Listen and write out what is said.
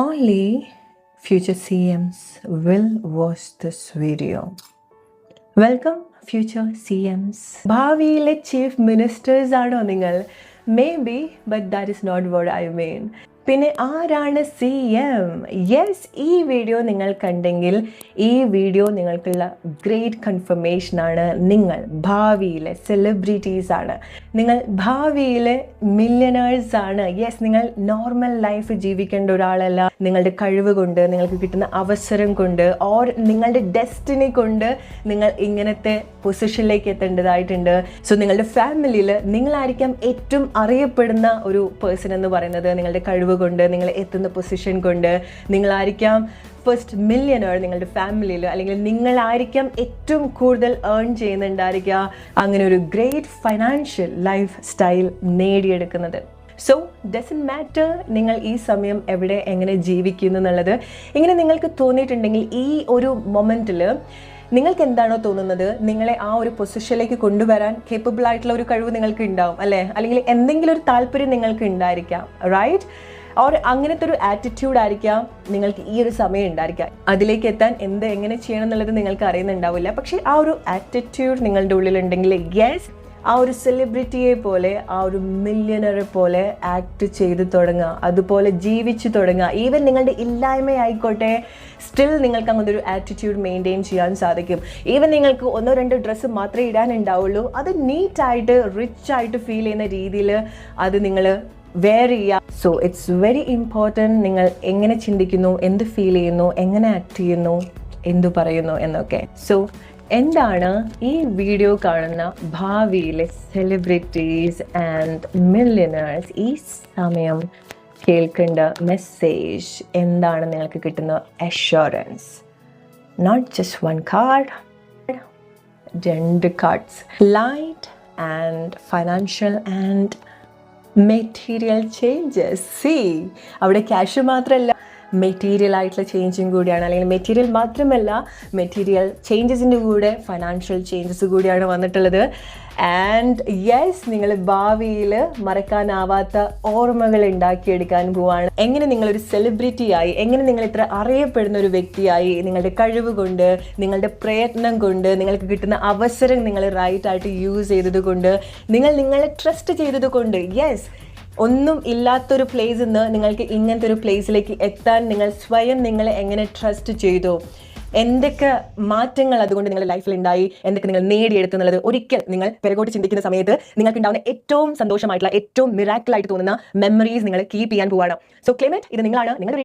Only future CMs will watch this video. Welcome future CMs. ഭാവിയിലെ chief ministers ആണോ നിങ്ങൾ? Maybe, but that is not what I mean. പിന്നെ ആരാണ് CM? Yes, ഈ video നിങ്ങൾ കണ്ടെങ്കിൽ ഈ വീഡിയോ നിങ്ങൾക്കുള്ള ഗ്രേറ്റ് കൺഫർമേഷനാണ്. നിങ്ങൾ ഭാവിയിലെ സെലിബ്രിറ്റീസ് ആണ്, നിങ്ങൾ ഭാവിയിലെ മില്യനേഴ്സ് ആണ്. യെസ്, നിങ്ങൾ നോർമൽ ലൈഫ് ജീവിക്കേണ്ട ഒരാളല്ല. നിങ്ങളുടെ കഴിവ് കൊണ്ട്, നിങ്ങൾക്ക് കിട്ടുന്ന അവസരം കൊണ്ട്, ഓർ നിങ്ങളുടെ ഡെസ്റ്റിനി കൊണ്ട് നിങ്ങൾ ഇങ്ങനത്തെ പൊസിഷനിലേക്ക് എത്തേണ്ടതായിട്ടുണ്ട്. സോ നിങ്ങളുടെ ഫാമിലിയിൽ നിങ്ങളായിരിക്കാം ഏറ്റവും അറിയപ്പെടുന്ന ഒരു പേഴ്സൺ എന്ന് പറയുന്നത്. നിങ്ങളുടെ കഴിവ് കൊണ്ട്, നിങ്ങൾ എത്തുന്ന പൊസിഷൻ കൊണ്ട് നിങ്ങളായിരിക്കാം ഫസ്റ്റ് മില്യനർ നിങ്ങളുടെ ഫാമിലിയിൽ, അല്ലെങ്കിൽ നിങ്ങളായിരിക്കാം ഏറ്റവും കൂടുതൽ ഏൺ ചെയ്യുന്നുണ്ടായിരിക്കുക, അങ്ങനെ ഒരു ഗ്രേറ്റ് ഫൈനാൻഷ്യൽ ലൈഫ് സ്റ്റൈൽ നേടിയെടുക്കുന്നത്. സോ ഡസൻറ്റ് മാറ്റർ നിങ്ങൾ ഈ സമയം എവിടെ എങ്ങനെ ജീവിക്കുന്നു എന്നുള്ളത്. ഇങ്ങനെ നിങ്ങൾക്ക് തോന്നിയിട്ടുണ്ടെങ്കിൽ ഈ ഒരു മൊമെൻറ്റിൽ നിങ്ങൾക്ക് എന്താണോ തോന്നുന്നത്, നിങ്ങളെ ആ ഒരു പൊസിഷനിലേക്ക് കൊണ്ടുവരാൻ കേപ്പബിൾ ആയിട്ടുള്ള ഒരു കഴിവ് നിങ്ങൾക്ക് ഉണ്ടാവും, അല്ലേ? അല്ലെങ്കിൽ എന്തെങ്കിലും ഒരു താല്പര്യം നിങ്ങൾക്ക് ഉണ്ടായിരിക്കാം, റൈറ്റ്? ഓർ അങ്ങനത്തെ ഒരു ആറ്റിറ്റ്യൂഡ് ആയിരിക്കാം നിങ്ങൾക്ക് ഈ ഒരു സമയം ഉണ്ടായിരിക്കാം. അതിലേക്ക് എത്താൻ എങ്ങനെ ചെയ്യണം എന്നുള്ളത് നിങ്ങൾക്ക് അറിയുന്നുണ്ടാവില്ല. പക്ഷേ ആ ഒരു ആറ്റിറ്റ്യൂഡ് നിങ്ങളുടെ ഉള്ളിലുണ്ടെങ്കിൽ യെസ്, ആ ഒരു സെലിബ്രിറ്റിയെ പോലെ, ആ ഒരു മില്യനറെ പോലെ ആക്ട് ചെയ്ത് തുടങ്ങുക, അതുപോലെ ജീവിച്ചു തുടങ്ങുക. ഈവൻ നിങ്ങളുടെ ഇല്ലായ്മയായിക്കോട്ടെ, സ്റ്റിൽ നിങ്ങൾക്ക് അങ്ങനത്തെ ഒരു ആറ്റിറ്റ്യൂഡ് മെയിൻറ്റെയിൻ ചെയ്യാൻ സാധിക്കും. ഈവൻ നിങ്ങൾക്ക് 1-2 ഡ്രസ്സ് മാത്രമേ ഇടാനുണ്ടാവുള്ളൂ, അത് നീറ്റായിട്ട് റിച്ചായിട്ട് ഫീൽ ചെയ്യുന്ന രീതിയിൽ അത് നിങ്ങൾ വെയർ ചെയ്യുക. സോ ഇറ്റ്സ് വെരി ഇമ്പോർട്ടൻറ്റ് നിങ്ങൾ എങ്ങനെ ചിന്തിക്കുന്നു, എന്ത് ഫീൽ ചെയ്യുന്നു, എങ്ങനെ ആക്ട് ചെയ്യുന്നു, എന്തു പറയുന്നു എന്നൊക്കെ. സോ എന്താണ് ഈ വീഡിയോ കാണുന്ന ഭാവിയിലെ സെലിബ്രിറ്റീസ് ആൻഡ് മില്യനേഴ്സ് ഈ സമയം കേൾക്കേണ്ട മെസ്സേജ്? എന്താണ് നിങ്ങൾക്ക് കിട്ടുന്ന assurance? Not just 1 card, 2 cards. Light and financial and material changes. See, അവിടെ ക്യാഷ് മാത്രമല്ല, മെറ്റീരിയൽ ആയിട്ടുള്ള ചേഞ്ചും കൂടിയാണ്. അല്ലെങ്കിൽ മെറ്റീരിയൽ മാത്രമല്ല, മെറ്റീരിയൽ ചേഞ്ചസിൻ്റെ കൂടെ ഫൈനാൻഷ്യൽ ചേഞ്ചസ് കൂടിയാണ് വന്നിട്ടുള്ളത്. ആൻഡ് യെസ്, നിങ്ങൾ ഭാവിയിൽ മറക്കാനാവാത്ത ഓർമ്മകൾ ഉണ്ടാക്കിയെടുക്കാൻ പോവാണ്. എങ്ങനെ നിങ്ങളൊരു സെലിബ്രിറ്റിയായി, എങ്ങനെ നിങ്ങൾ ഇത്ര അറിയപ്പെടുന്ന ഒരു വ്യക്തിയായി, നിങ്ങളുടെ കഴിവ് കൊണ്ട്, നിങ്ങളുടെ പ്രയത്നം കൊണ്ട്, നിങ്ങൾക്ക് കിട്ടുന്ന അവസരം നിങ്ങൾ റൈറ്റായിട്ട് യൂസ് ചെയ്തത് കൊണ്ട്, നിങ്ങളെ ട്രസ്റ്റ് ചെയ്തത് കൊണ്ട്, യെസ്, ഒന്നും ഇല്ലാത്തൊരു പ്ലേസിൽ നിന്ന് നിങ്ങൾക്ക് ഇങ്ങനത്തെ ഒരു പ്ലേസിലേക്ക് എത്താൻ നിങ്ങൾ സ്വയം നിങ്ങളെ എങ്ങനെ ട്രസ്റ്റ് ചെയ്തു, എന്തൊക്കെ മാറ്റങ്ങൾ അതുകൊണ്ട് നിങ്ങളുടെ ലൈഫിൽ ഉണ്ടായി, എന്തൊക്കെ നിങ്ങൾ നേടിയെടുത്തു എന്നുള്ളത് ഒരിക്കൽ നിങ്ങൾ പിറകോട്ട് ചിന്തിക്കുന്ന സമയത്ത് നിങ്ങൾക്ക് ഉണ്ടാവുന്ന ഏറ്റവും സന്തോഷമായിട്ടുള്ള, ഏറ്റവും മിറാക്കിൾ ആയിട്ട് തോന്നുന്ന മെമ്മറീസ് നിങ്ങൾ കീപ്പ് ചെയ്യാൻ പോവാണ്. സോ ക്ലെയിം ഇറ്റ്, ഇത് നിങ്ങളാണ്, നിങ്ങളുടെ